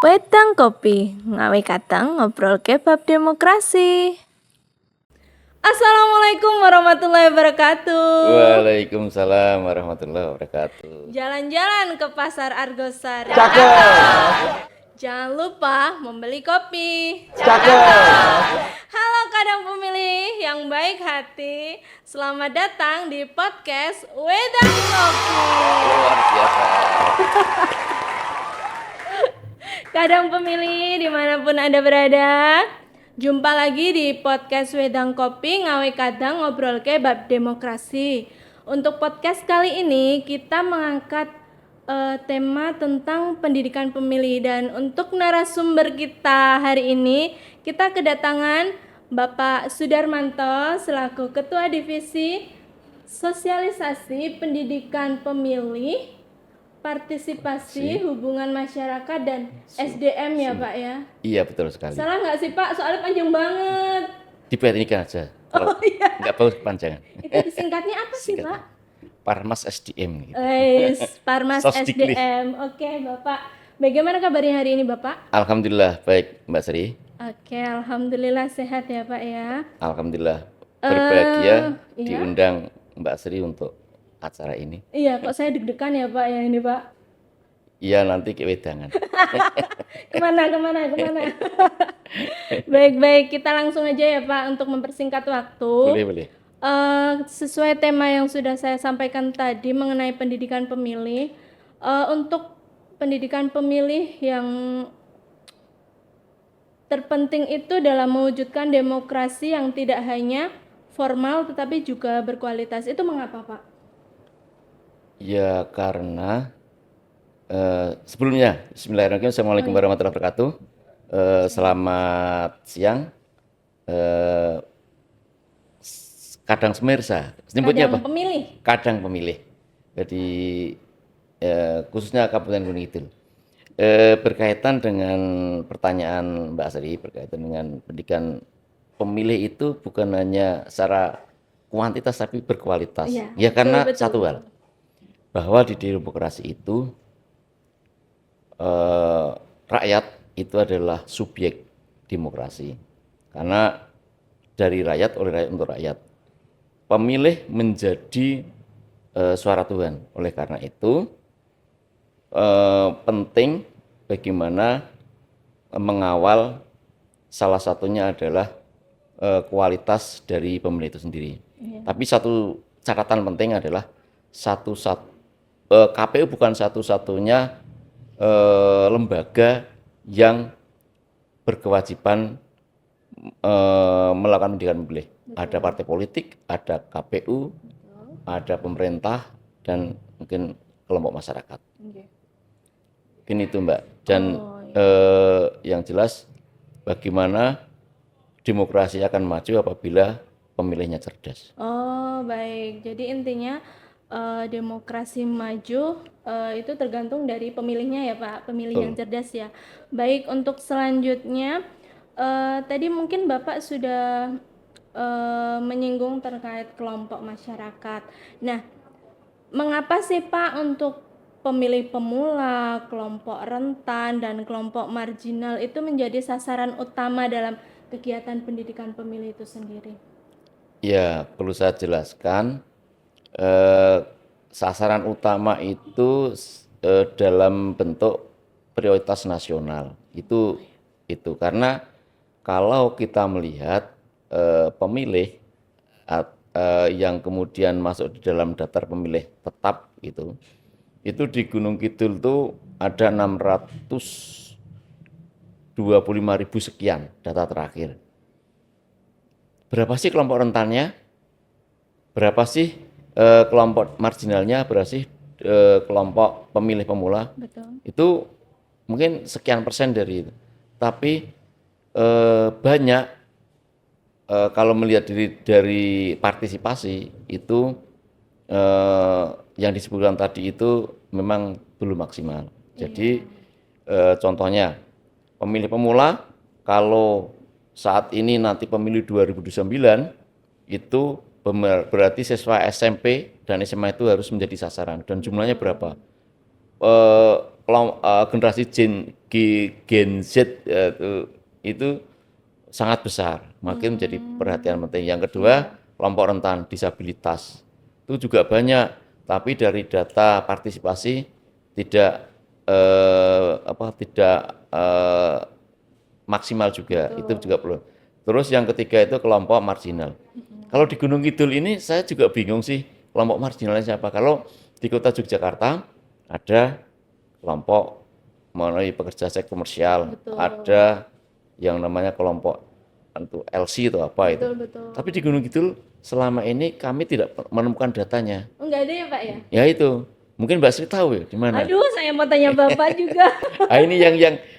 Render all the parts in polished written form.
Wedang kopi, ngawe kadang ngobrol kebab demokrasi. Assalamualaikum warahmatullahi wabarakatuh. Waalaikumsalam warahmatullahi wabarakatuh. Jalan-jalan ke pasar Argosari. Cakep. Jangan lupa membeli kopi. Cakep. Halo kadang pemilih yang baik hati, selamat datang di podcast Wedang Kopi. Luar biasa. Kadang pemilih dimanapun Anda berada, jumpa lagi di podcast Wedang Kopi Ngawe Kadang Ngobrol Kebab Demokrasi. Untuk podcast kali ini kita mengangkat tema tentang pendidikan pemilih, dan untuk narasumber kita hari ini kita kedatangan Bapak Sudarmanto selaku Ketua Divisi Sosialisasi Pendidikan Pemilih, Partisipasi, Hubungan Masyarakat dan SDM ya Pak ya. Iya betul sekali. Salah nggak sih Pak? Soalnya panjang banget. Dipendekkan aja. Oh iya. Nggak perlu kepanjangan. Itu singkatnya apa sih Pak? Parmas SDM. Gitu. Parmas Sosdiklis. SDM. Oke Bapak. Bagaimana kabarnya hari ini Bapak? Alhamdulillah baik Mbak Sri. Oke, alhamdulillah sehat ya Pak ya. Alhamdulillah berbahagia iya. diundang Mbak Sri untuk acara ini. Iya, kok saya deg-degan ya Pak ya ini Pak. Iya nanti ke wedangan. Kemana? Baik, kita langsung aja ya Pak untuk mempersingkat waktu. Boleh. Sesuai tema yang sudah saya sampaikan tadi mengenai pendidikan pemilih, untuk pendidikan pemilih yang terpenting itu dalam mewujudkan demokrasi yang tidak hanya formal tetapi juga berkualitas. Itu mengapa Pak? Ya karena sebelumnya Bismillahirrahmanirrahim. Assalamualaikum warahmatullahi wabarakatuh. Selamat siang. Kadang Semirsa, nyebutnya apa? Pemilih. Kadang pemilih. Jadi khususnya Kabupaten Gunung Kidul. Berkaitan dengan pertanyaan Mbak Sri, berkaitan dengan pendidikan pemilih itu bukan hanya secara kuantitas tapi berkualitas. Ya karena betul. Satu hal, bahwa di demokrasi itu rakyat itu adalah subjek demokrasi. Karena dari rakyat, oleh rakyat, untuk rakyat. Pemilih menjadi suara Tuhan. Oleh karena itu penting bagaimana mengawal, salah satunya adalah kualitas dari pemilih itu sendiri. Tapi satu catatan penting adalah KPU bukan satu-satunya lembaga yang berkewajiban melakukan pendidikan pemilih. Ada partai politik, ada KPU, ada pemerintah, dan mungkin kelompok masyarakat. Mungkin itu Mbak. Dan yang jelas bagaimana demokrasi akan maju apabila pemilihnya cerdas. Oh baik, jadi intinya demokrasi maju itu tergantung dari pemilihnya ya Pak, pemilih yang cerdas ya. Baik, untuk selanjutnya tadi mungkin Bapak sudah menyinggung terkait kelompok masyarakat. Nah, mengapa sih Pak untuk pemilih pemula, kelompok rentan, dan kelompok marginal itu menjadi sasaran utama dalam kegiatan pendidikan pemilih itu sendiri? Ya, perlu saya jelaskan. Sasaran utama itu dalam bentuk prioritas nasional. Itu karena kalau kita melihat pemilih yang kemudian masuk di dalam daftar pemilih tetap itu di Gunung Kidul tuh ada 625.000 sekian data terakhir. Berapa sih kelompok rentannya? Berapa sih kelompok marginalnya? Berapa sih kelompok pemilih pemula? Betul. Itu mungkin sekian persen dari itu. Tapi banyak kalau melihat dari partisipasi itu yang disebutkan tadi itu memang belum maksimal. Jadi contohnya pemilih pemula kalau saat ini nanti pemilu 2029 itu berarti siswa SMP dan SMA itu harus menjadi sasaran, dan jumlahnya berapa? generasi Gen Z itu sangat besar, makin menjadi perhatian penting. Yang kedua, kelompok rentan disabilitas itu juga banyak, tapi dari data partisipasi tidak tidak maksimal juga. Betul. Itu juga perlu. Terus yang ketiga itu kelompok marginal. Kalau di Gunung Kidul ini saya juga bingung sih kelompok marginalnya siapa. Kalau di kota Yogyakarta ada kelompok mengenai pekerja seks komersial, betul. Ada yang namanya kelompok untuk LC atau apa itu. Betul. Tapi di Gunung Kidul selama ini kami tidak menemukan datanya. Enggak ada ya Pak ya? Ya itu. Mungkin Mbak Sri tahu ya di mana. Aduh, saya mau tanya Bapak juga. Nah, ini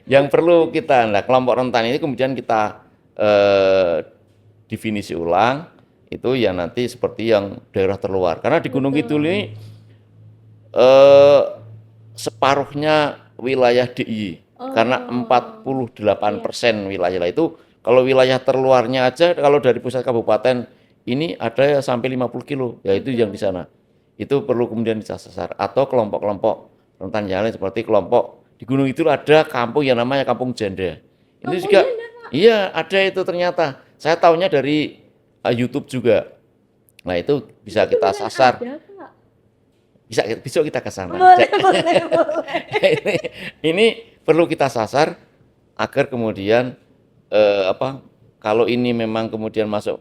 yang perlu kita. Nah, kelompok rentan ini kemudian kita definisi ulang itu yang nanti seperti yang daerah terluar. Karena di Gunung Kidul ini separuhnya wilayah DIY. Karena 48% wilayah itu. Kalau wilayah terluarnya aja, kalau dari pusat kabupaten ini ada sampai 50 kilo, yaitu yang di sana. Itu perlu kemudian disasar. Atau kelompok-kelompok rentan yang lain seperti kelompok di Gunung itu ada kampung yang namanya Kampung Janda. Ini juga, iya ada itu ternyata. Saya tahunya dari YouTube juga. Nah itu bisa itu kita sasar. Ada, bisa besok kita ke sana. Boleh. Ini perlu kita sasar agar kemudian kalau ini memang kemudian masuk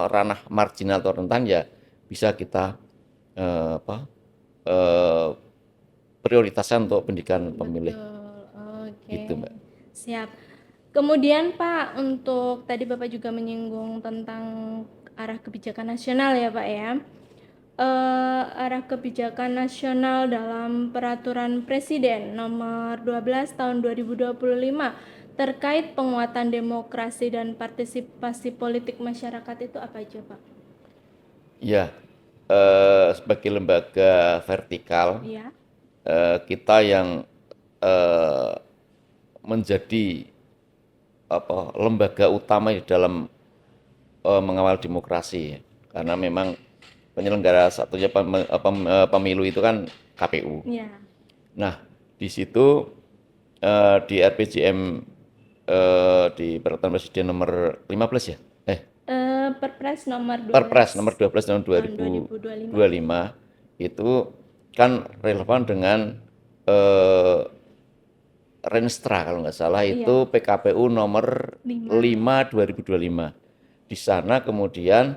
ranah marginal atau rentan ya bisa kita prioritaskan untuk pendidikan pemilih. Oke. Gitu, Mbak. Siap. Kemudian Pak, untuk tadi Bapak juga menyinggung tentang arah kebijakan nasional ya Pak ya. Arah kebijakan nasional dalam Peraturan Presiden Nomor 12 Tahun 2025 terkait penguatan demokrasi dan partisipasi politik masyarakat itu apa aja Pak? Ya, sebagai lembaga vertikal, ya. Kita yang menjadi lembaga utama di dalam mengawal demokrasi, karena memang penyelenggara satunya pemilu itu kan KPU. Ya. Nah, di situ di RPJM di Peraturan Presiden nomor 15 ya? Perpres nomor 12. Perpres nomor 12 tahun 2025 itu kan relevan dengan Renstra kalau nggak salah itu PKPU nomor 5 2025. Di sana kemudian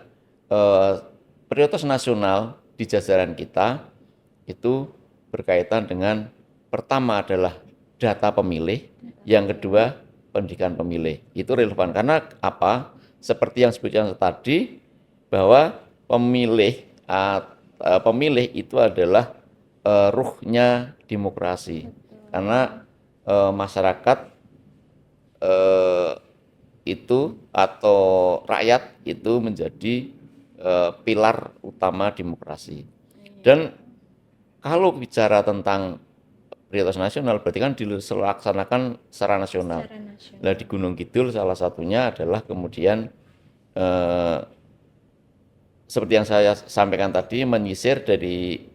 prioritas nasional di jajaran kita itu berkaitan dengan pertama adalah data pemilih, yang kedua pendidikan pemilih. Itu relevan karena apa? Seperti yang disebutkan tadi bahwa pemilih itu adalah ruhnya demokrasi. Karena masyarakat itu atau rakyat itu menjadi pilar utama demokrasi. Dan kalau bicara tentang prioritas nasional berarti kan dilaksanakan secara nasional. Nah di Gunung Kidul salah satunya adalah kemudian seperti yang saya sampaikan tadi menyisir dari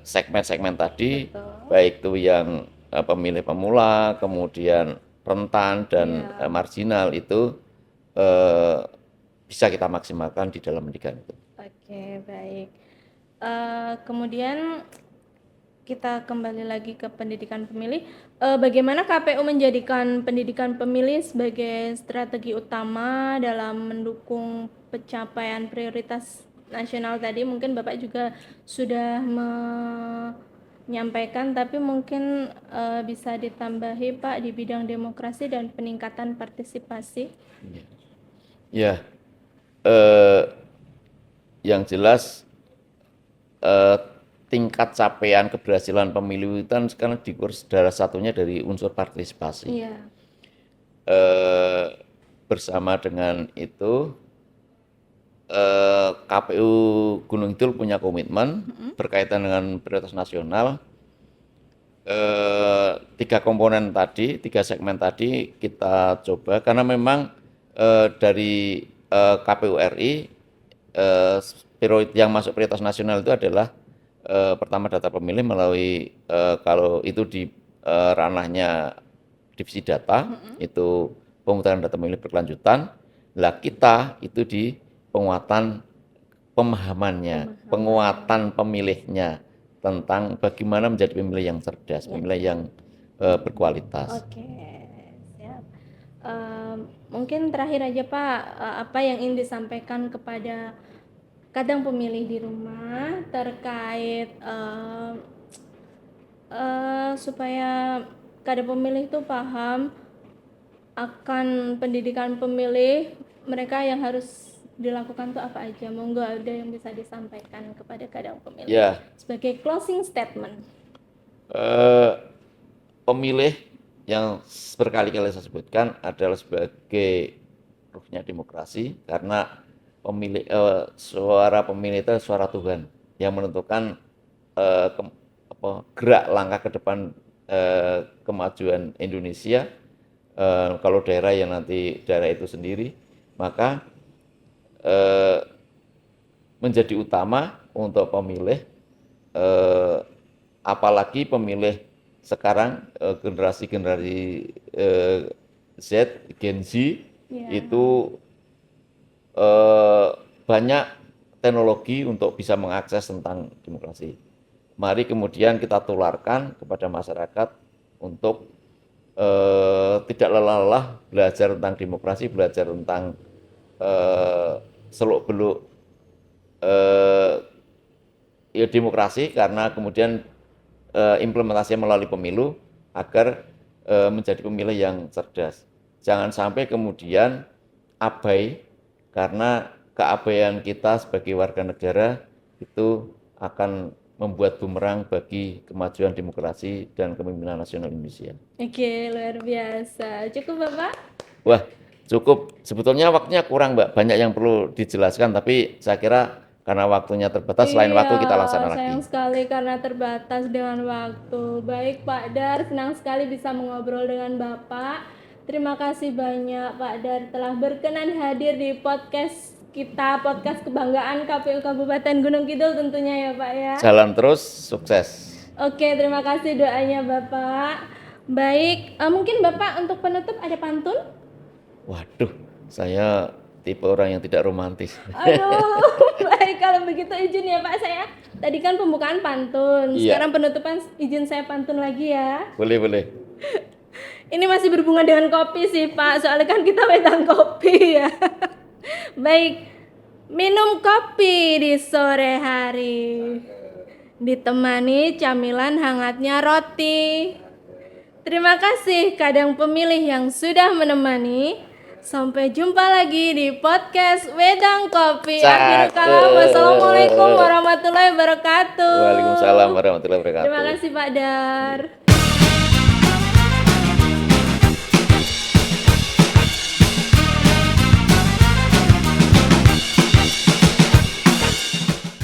segmen-segmen tadi. Betul. Baik itu yang pemilih pemula, kemudian rentan dan marginal itu bisa kita maksimalkan di dalam pendidikan itu. Oke, baik. Kemudian kita kembali lagi ke pendidikan pemilih. Bagaimana KPU menjadikan pendidikan pemilih sebagai strategi utama dalam mendukung pencapaian prioritas nasional tadi? Mungkin Bapak juga sudah menyampaikan, tapi mungkin bisa ditambahi Pak di bidang demokrasi dan peningkatan partisipasi. Ya, yang jelas tingkat capaian keberhasilan pemilu itu kan sekarang diukur salah satunya dari unsur partisipasi. Iya. Bersama dengan itu KPU Gunung Kidul punya komitmen berkaitan dengan prioritas nasional. 3 komponen tadi, 3 segmen tadi kita coba karena memang dari KPU RI yang masuk prioritas nasional itu adalah pertama data pemilih melalui kalau itu di ranahnya divisi data, itu pemutaran data pemilih berkelanjutan. Lah kita itu di penguatan pemahamannya, penguatan pemilihnya tentang bagaimana menjadi pemilih yang cerdas, pemilih yang berkualitas. Oke, siap. Mungkin terakhir aja Pak, apa yang ingin disampaikan kepada kadang pemilih di rumah terkait supaya kadang pemilih itu paham akan pendidikan pemilih, mereka yang harus dilakukan tuh apa aja? Monggo ada yang bisa disampaikan kepada kadang pemilih Ya, sebagai closing statement. pemilih yang berkali-kali saya sebutkan adalah sebagai ruhnya demokrasi, karena pemilih suara pemilih itu suara Tuhan yang menentukan gerak langkah ke depan kemajuan Indonesia. Kalau daerah yang nanti daerah itu sendiri, maka menjadi utama untuk pemilih, apalagi pemilih sekarang generasi-generasi Z, Gen Z, itu banyak teknologi untuk bisa mengakses tentang demokrasi. Mari kemudian kita tularkan kepada masyarakat untuk tidak lelah-lelah belajar tentang demokrasi, belajar tentang seluk-beluk ya demokrasi, karena kemudian implementasinya melalui pemilu agar menjadi pemilih yang cerdas. Jangan sampai kemudian abai, karena keabaian kita sebagai warga negara itu akan membuat bumerang bagi kemajuan demokrasi dan kepemimpinan nasional Indonesia. Oke, luar biasa. Cukup Bapak? Wah, cukup. Sebetulnya waktunya kurang, Mbak. Banyak yang perlu dijelaskan, tapi saya kira karena waktunya terbatas, lain waktu kita laksanakan lagi. Sayang sekali karena terbatas dengan waktu. Baik Pak Dar, senang sekali bisa mengobrol dengan Bapak. Terima kasih banyak Pak Dar telah berkenan hadir di podcast kita, podcast kebanggaan KPU Kabupaten Gunung Kidul tentunya ya Pak ya. Jalan terus, sukses. Oke, terima kasih doanya Bapak. Baik, mungkin Bapak untuk penutup ada pantun? Waduh, saya tipe orang yang tidak romantis. Aduh, baik kalau begitu izin ya Pak saya. Tadi kan pembukaan pantun, Iya. sekarang penutupan izin saya pantun lagi ya. Boleh, boleh. Ini masih berhubungan dengan kopi sih Pak, soalnya kan kita wedang kopi ya. Baik, minum kopi di sore hari, ditemani camilan hangatnya roti. Terima kasih kadang pemilih yang sudah menemani. Sampai jumpa lagi di podcast Wedang Kopi. Akhirul kalam, wassalamualaikum warahmatullahi wabarakatuh. Waalaikumsalam warahmatullahi wabarakatuh. Terima kasih Pak Dar.